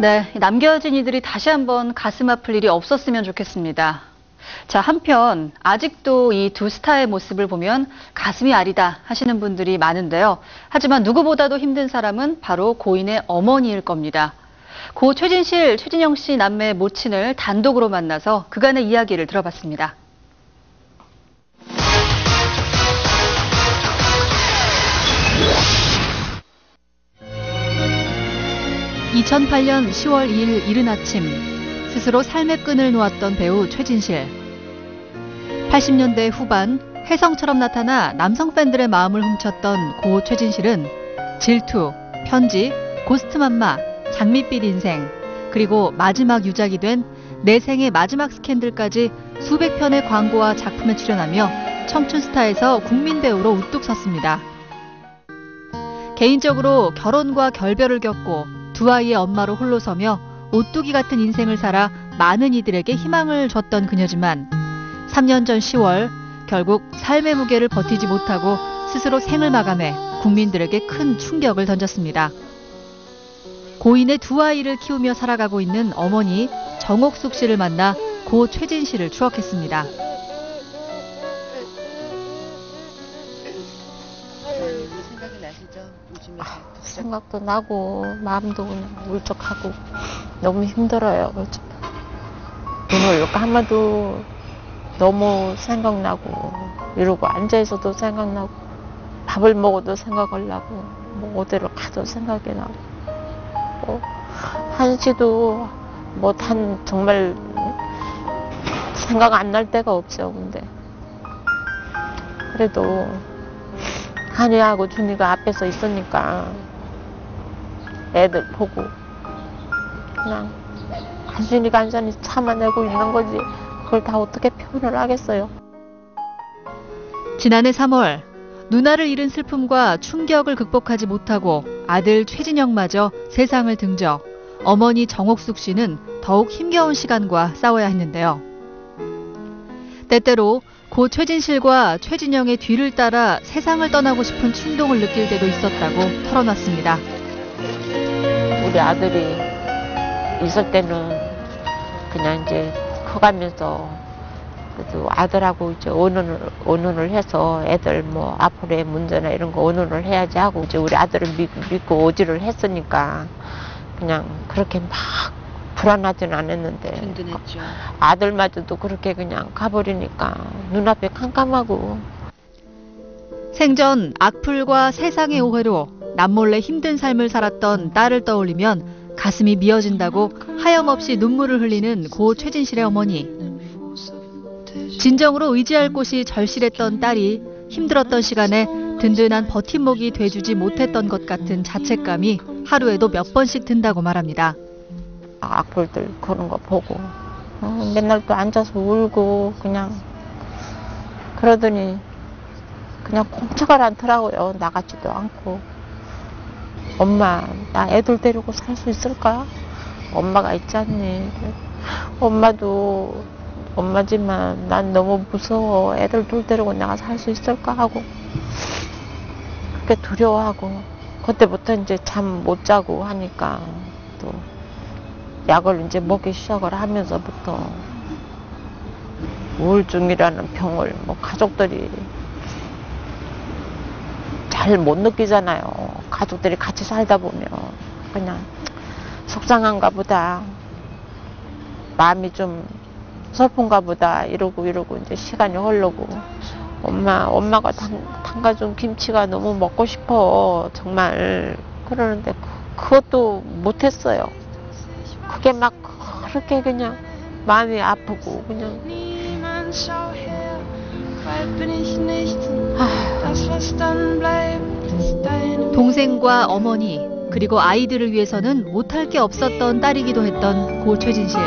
네, 남겨진 이들이 다시 한번 가슴 아플 일이 없었으면 좋겠습니다. 자, 한편 아직도 이 두 스타의 모습을 보면 가슴이 아리다 하시는 분들이 많은데요. 하지만 누구보다도 힘든 사람은 바로 고인의 어머니일 겁니다. 고 최진실, 최진영 씨 남매 모친을 단독으로 만나서 그간의 이야기를 들어봤습니다. 2008년 10월 2일 이른 아침, 스스로 삶의 끈을 놓았던 배우 최진실. 80년대 후반 혜성처럼 나타나 남성 팬들의 마음을 훔쳤던 고 최진실은 질투, 편지, 고스트맘마, 장밋빛 인생, 그리고 마지막 유작이 된 내 생의 마지막 스캔들까지 수백 편의 광고와 작품에 출연하며 청춘 스타에서 국민 배우로 우뚝 섰습니다. 개인적으로 결혼과 결별을 겪고 두 아이의 엄마로 홀로 서며 오뚜기 같은 인생을 살아 많은 이들에게 희망을 줬던 그녀지만 3년 전 10월 결국 삶의 무게를 버티지 못하고 스스로 생을 마감해 국민들에게 큰 충격을 던졌습니다. 고인의 두 아이를 키우며 살아가고 있는 어머니 정옥숙 씨를 만나 고 최진실을 추억했습니다. 생각이 나시죠? 요즘에 생각도 나고 마음도 울적하고 너무 힘들어요. 눈을 감아도 너무 생각나고 이러고 앉아있어도 생각나고 밥을 먹어도 생각을 나고 뭐 어디로 가도 생각이 나고 한시도 뭐 정말 생각 안 날 때가 없어요. 근데 그래도 한이하고 준이가 앞에서 있으니까 애들 보고 그냥 간신히 참아내고 있는 거지 그걸 다 어떻게 표현을 하겠어요. 지난해 3월 누나를 잃은 슬픔과 충격을 극복하지 못하고 아들 최진영마저 세상을 등져 어머니 정옥숙 씨는 더욱 힘겨운 시간과 싸워야 했는데요. 때때로 고 최진실과 최진영의 뒤를 따라 세상을 떠나고 싶은 충동을 느낄 때도 있었다고 털어놨습니다. 우리 아들이 있을 때는 그냥 이제 커가면서 그래도 아들하고 이제 의논을 해서 애들 뭐 앞으로의 문제나 이런 거 의논을 해야지 하고 이제 우리 아들을 믿고 오지를 했으니까 그냥 그렇게 막 불안하지는 않았는데 든든했죠. 아들마저도 그렇게 그냥 가버리니까 눈앞이 캄캄하고. 생전 악플과 세상의 오해로 남몰래 힘든 삶을 살았던 딸을 떠올리면 가슴이 미어진다고 하염없이 눈물을 흘리는 고 최진실의 어머니. 진정으로 의지할 곳이 절실했던 딸이 힘들었던 시간에 든든한 버팀목이 돼주지 못했던 것 같은 자책감이 하루에도 몇 번씩 든다고 말합니다. 악플들 그런 거 보고 맨날 또 앉아서 울고 그냥 그러더니 그냥 꼼짝을 않더라고요. 나가지도 않고. 엄마 나 애들 데리고 살 수 있을까? 엄마가 있지 않니? 엄마도 엄마지만 난 너무 무서워. 애들 둘 데리고 내가 살 수 있을까 하고 그렇게 두려워하고 그때부터 이제 잠 못 자고 하니까 또 약을 이제 먹기 시작을 하면서부터 우울증이라는 병을 뭐 가족들이 잘 못 느끼잖아요. 가족들이 같이 살다 보면 그냥 속상한가 보다, 마음이 좀 슬픈가 보다 이러고 이제 시간이 흐르고 엄마가 담가준 김치가 너무 먹고 싶어 정말 그러는데 그것도 못했어요. 그게 막 그렇게 그냥 마음이 아프고 그냥 동생과 어머니 그리고 아이들을 위해서는 못할 게 없었던 딸이기도 했던 고 최진실.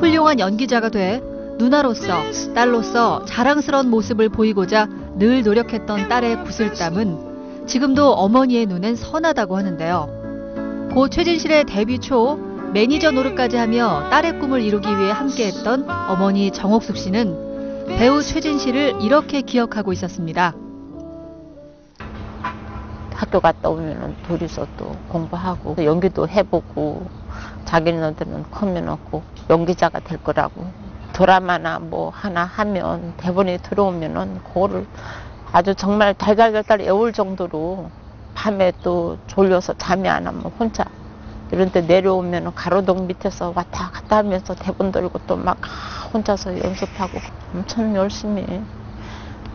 훌륭한 연기자가 돼 누나로서 딸로서 자랑스러운 모습을 보이고자 늘 노력했던 딸의 구슬땀은 지금도 어머니의 눈엔 선하다고 하는데요. 고 최진실의 데뷔 초 매니저 노릇까지 하며 딸의 꿈을 이루기 위해 함께했던 어머니 정옥숙 씨는 배우 최진실을 이렇게 기억하고 있었습니다. 학교 갔다 오면은 둘이서 또 공부하고 연기도 해보고 자기네들은 크면 꼭 연기자가 될 거라고 드라마나 뭐 하나 하면 대본이 들어오면은 그거를 아주 정말 달달달달 외울 정도로 밤에 또 졸려서 잠이 안 오면 혼자 이런 데 내려오면 가로등 밑에서 왔다 갔다 하면서 대본 들고 또 막 혼자서 연습하고 엄청 열심히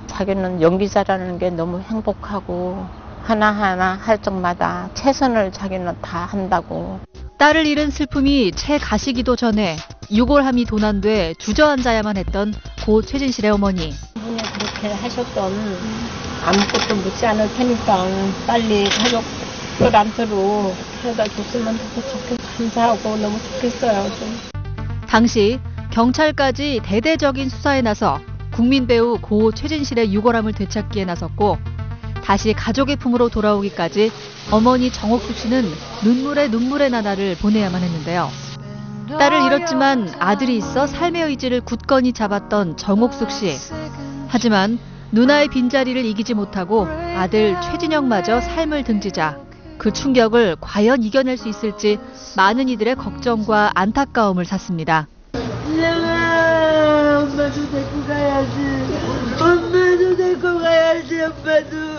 자기는 연기자라는 게 너무 행복하고 하나하나 할 적마다 최선을 자기는 다 한다고. 딸을 잃은 슬픔이 채 가시기도 전에 유골함이 도난돼 주저앉아야만 했던 고 최진실의 어머니. 이분이 그렇게 하셨던 아무것도 묻지 않을 테니까 빨리 가족들 한테로 해다 줬으면 감사하고 너무 좋겠어요. 좀. 당시 경찰까지 대대적인 수사에 나서 국민 배우 고 최진실의 유골함을 되찾기에 나섰고 다시 가족의 품으로 돌아오기까지 어머니 정옥숙 씨는 눈물의 나날을 보내야만 했는데요. 딸을 잃었지만 아들이 있어 삶의 의지를 굳건히 잡았던 정옥숙 씨. 하지만 누나의 빈자리를 이기지 못하고 아들 최진영마저 삶을 등지자 그 충격을 과연 이겨낼 수 있을지 많은 이들의 걱정과 안타까움을 샀습니다. 진영아, 엄마도 데리고 가야지. 엄마도 데리고 가야지, 엄마도.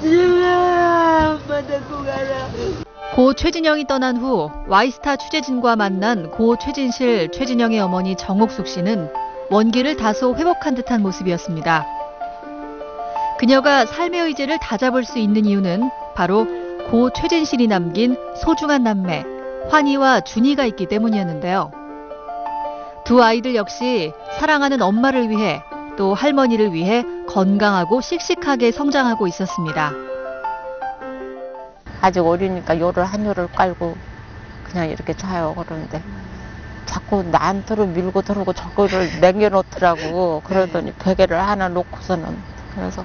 진영아, 엄마 데리고 가라. 고 최진영이 떠난 후 와이스타 취재진과 만난 고 최진실, 최진영의 어머니 정옥숙 씨는 원기를 다소 회복한 듯한 모습이었습니다. 그녀가 삶의 의지를 다잡을 수 있는 이유는 바로 고 최진실이 남긴 소중한 남매 환희와 준이가 있기 때문이었는데요. 두 아이들 역시 사랑하는 엄마를 위해 또 할머니를 위해 건강하고 씩씩하게 성장하고 있었습니다. 아직 어리니까 요를 한 요를 깔고 그냥 이렇게 자요. 그러는데 자꾸 나한테로 밀고 들어오고 저거를 남겨놓더라고. 그러더니 베개를 하나 놓고서는 그래서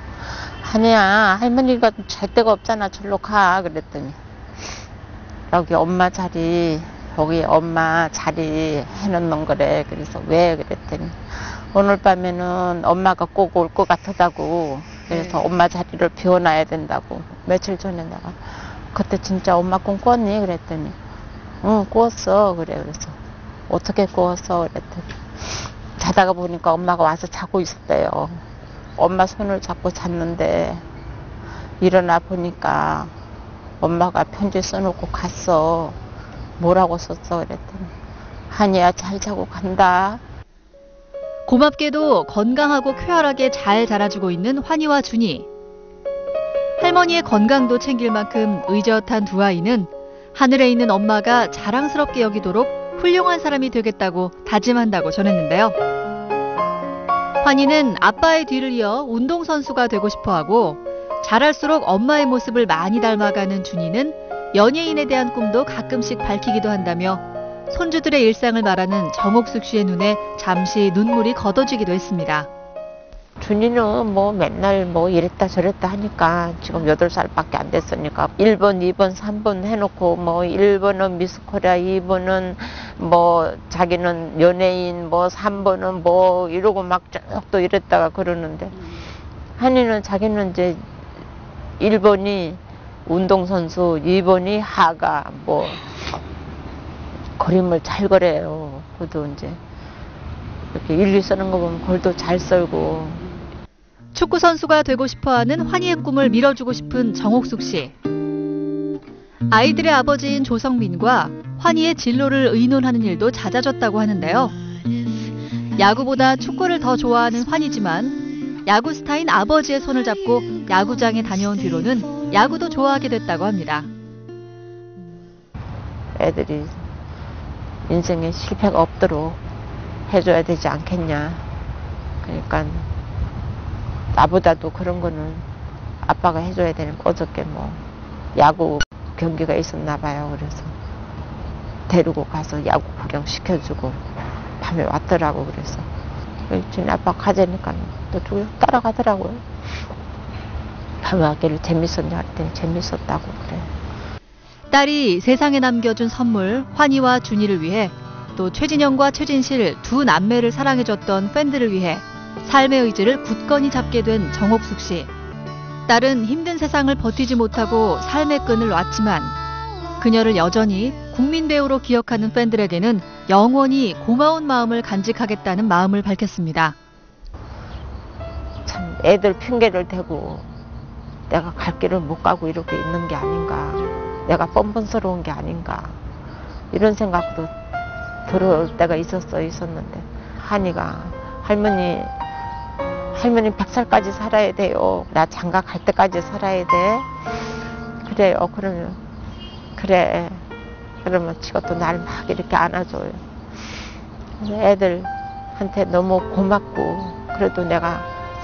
한이야 할머니가 잘 데가 없잖아. 절로 가. 그랬더니 여기 엄마 자리 거기 엄마 자리 해놓는 거래. 그래서 왜? 그랬더니 오늘 밤에는 엄마가 꼭 올 것 같다고. 그래서 엄마 자리를 비워놔야 된다고. 며칠 전에 내가 그때 진짜 엄마 꿈 꿨니? 그랬더니 응 꿨어. 그래. 그래서 어떻게 꿨어? 그랬더니 자다가 보니까 엄마가 와서 자고 있었대요. 엄마 손을 잡고 잤는데 일어나 보니까 엄마가 편지 써놓고 갔어. 뭐라고 썼어? 그랬더니 한이야 잘 자고 간다. 고맙게도 건강하고 쾌활하게 잘 자라주고 있는 환희와 준이. 할머니의 건강도 챙길 만큼 의젓한 두 아이는 하늘에 있는 엄마가 자랑스럽게 여기도록 훌륭한 사람이 되겠다고 다짐한다고 전했는데요. 환희는 아빠의 뒤를 이어 운동선수가 되고 싶어하고 자랄수록 엄마의 모습을 많이 닮아가는 준이는 연예인에 대한 꿈도 가끔씩 밝히기도 한다며 손주들의 일상을 말하는 정옥숙 씨의 눈에 잠시 눈물이 걷어지기도 했습니다. 준이는 뭐 맨날 뭐 이랬다 저랬다 하니까 지금 8살밖에 안 됐으니까 1번, 2번, 3번 해놓고 뭐 1번은 미스코리아, 2번은 뭐 자기는 연예인, 뭐 3번은 뭐 이러고 막 쭉 또 이랬다가 그러는데 한이는 자기는 이제 1번이 운동선수, 2번이 하가 뭐 그림을 잘 그려요. 그래도 이제 이렇게 일기 쓰는 거 보면 글도 잘 썰고. 축구 선수가 되고 싶어하는 환희의 꿈을 밀어주고 싶은 정옥숙 씨. 아이들의 아버지인 조성민과 환희의 진로를 의논하는 일도 잦아졌다고 하는데요. 야구보다 축구를 더 좋아하는 환희지만 야구 스타인 아버지의 손을 잡고 야구장에 다녀온 뒤로는 야구도 좋아하게 됐다고 합니다. 애들이 인생에 실패가 없도록 해줘야 되지 않겠냐. 그러니까 나보다도 그런 거는 아빠가 해줘야 되는 거. 어저께 뭐 야구 경기가 있었나 봐요. 그래서 데리고 가서 야구 구경 시켜주고 밤에 왔더라고. 그래서 진이 아빠 가자니까 또 쭉 따라가더라고요. 밤에 왔기를 재밌었냐 할때 재밌었다고 그래. 딸이 세상에 남겨준 선물 환희와 준이를 위해 또 최진영과 최진실 두 남매를 사랑해줬던 팬들을 위해 삶의 의지를 굳건히 잡게 된 정옥숙 씨. 딸은 힘든 세상을 버티지 못하고 삶의 끈을 놨지만 그녀를 여전히 국민 배우로 기억하는 팬들에게는 영원히 고마운 마음을 간직하겠다는 마음을 밝혔습니다. 참 애들 핑계를 대고 내가 갈 길을 못 가고 이렇게 있는 게 아닌가, 내가 뻔뻔스러운 게 아닌가 이런 생각도 들을 때가 있었는데 한이가 할머니 100살까지 살아야 돼요. 나 장가 갈 때까지 살아야 돼. 그래요. 그러면 그래. 그러면 지가 또 날 막 이렇게 안아줘요. 애들한테 너무 고맙고 그래도 내가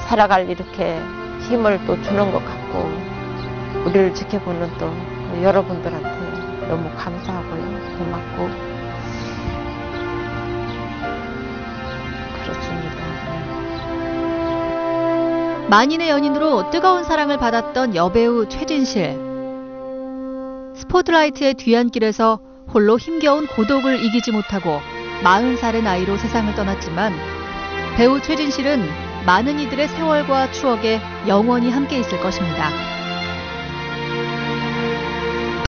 살아갈 이렇게 힘을 또 주는 것 같고 우리를 지켜보는 또 여러분들한테 너무 감사하고요. 고맙고 그렇습니다. 만인의 연인으로 뜨거운 사랑을 받았던 여배우 최진실. 스포트라이트의 뒤안길에서 홀로 힘겨운 고독을 이기지 못하고 40살의 나이로 세상을 떠났지만 배우 최진실은 많은 이들의 세월과 추억에 영원히 함께 있을 것입니다.